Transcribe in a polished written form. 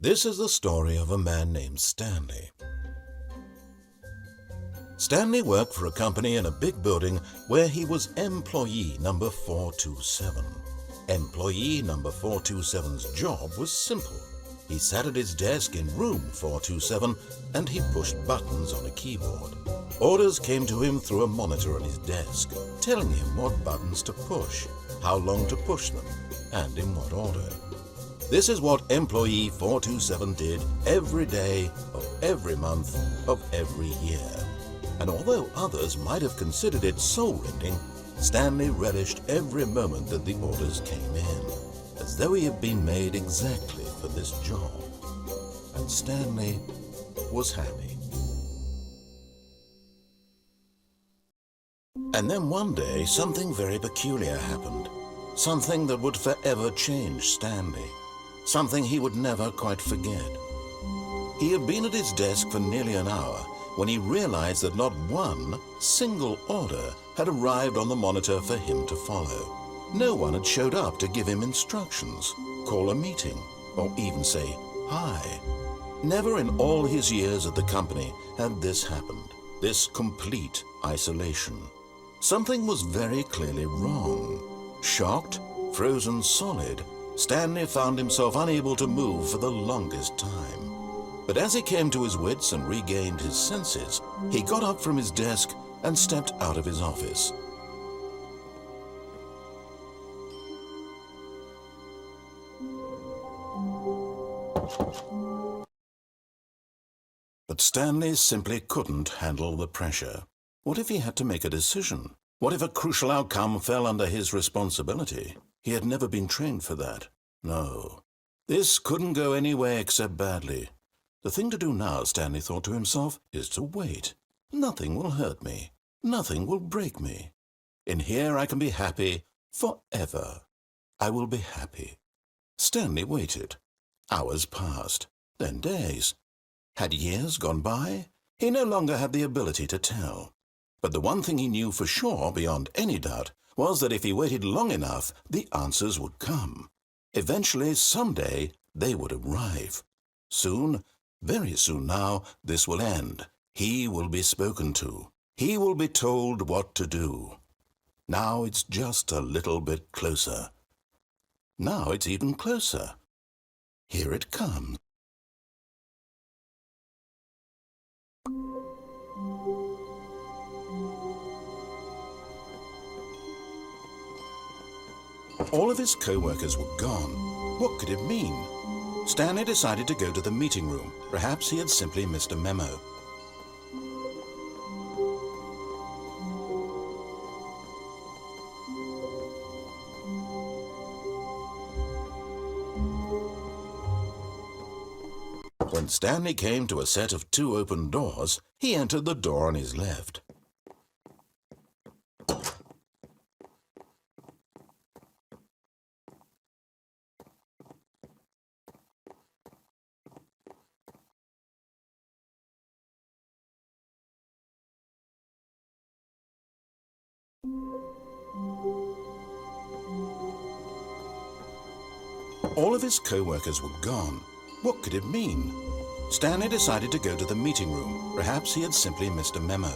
This is the story of a man named Stanley. Stanley worked for a company in a big building where he was employee number 427. Employee number 427's job was simple. He sat at his desk in room 427 and he pushed buttons on a keyboard. Orders came to him through a monitor on his desk, telling him what buttons to push, how long to push them, and in what order. This is what employee 427 did every day of every month of every year. And although others might have considered it soul-rending, Stanley relished every moment that the orders came in, as though he had been made exactly for this job. And Stanley was happy. And then one day, something very peculiar happened. Something that would forever change Stanley. Something he would never quite forget. He had been at his desk for nearly an hour when he realized that not one single order had arrived on the monitor for him to follow. No one had showed up to give him instructions, call a meeting, or even say hi. Never in all his years at the company had this happened, this complete isolation. Something was very clearly wrong. Shocked, frozen solid, Stanley found himself unable to move for the longest time. But as he came to his wits and regained his senses, he got up from his desk and stepped out of his office. But Stanley simply couldn't handle the pressure. What if he had to make a decision? What if a crucial outcome fell under his responsibility? He had never been trained for that. No, this couldn't go any way except badly. The thing to do now, Stanley thought to himself, is to wait. Nothing will hurt me. Nothing will break me. In here I can be happy forever. I will be happy. Stanley waited. Hours passed, then days. Had years gone by? He no longer had the ability to tell. But the one thing he knew for sure, beyond any doubt, was that if he waited long enough, the answers would come. Eventually, someday, they would arrive. Soon, very soon now, this will end. He will be spoken to. He will be told what to do. Now it's just a little bit closer. Now it's even closer. Here it comes. All of his co-workers were gone. What could it mean? Stanley decided to go to the meeting room. Perhaps he had simply missed a memo. When Stanley came to a set of 2 open doors, he entered the door on his left. All of his co-workers were gone. What could it mean? Stanley decided to go to the meeting room. Perhaps he had simply missed a memo.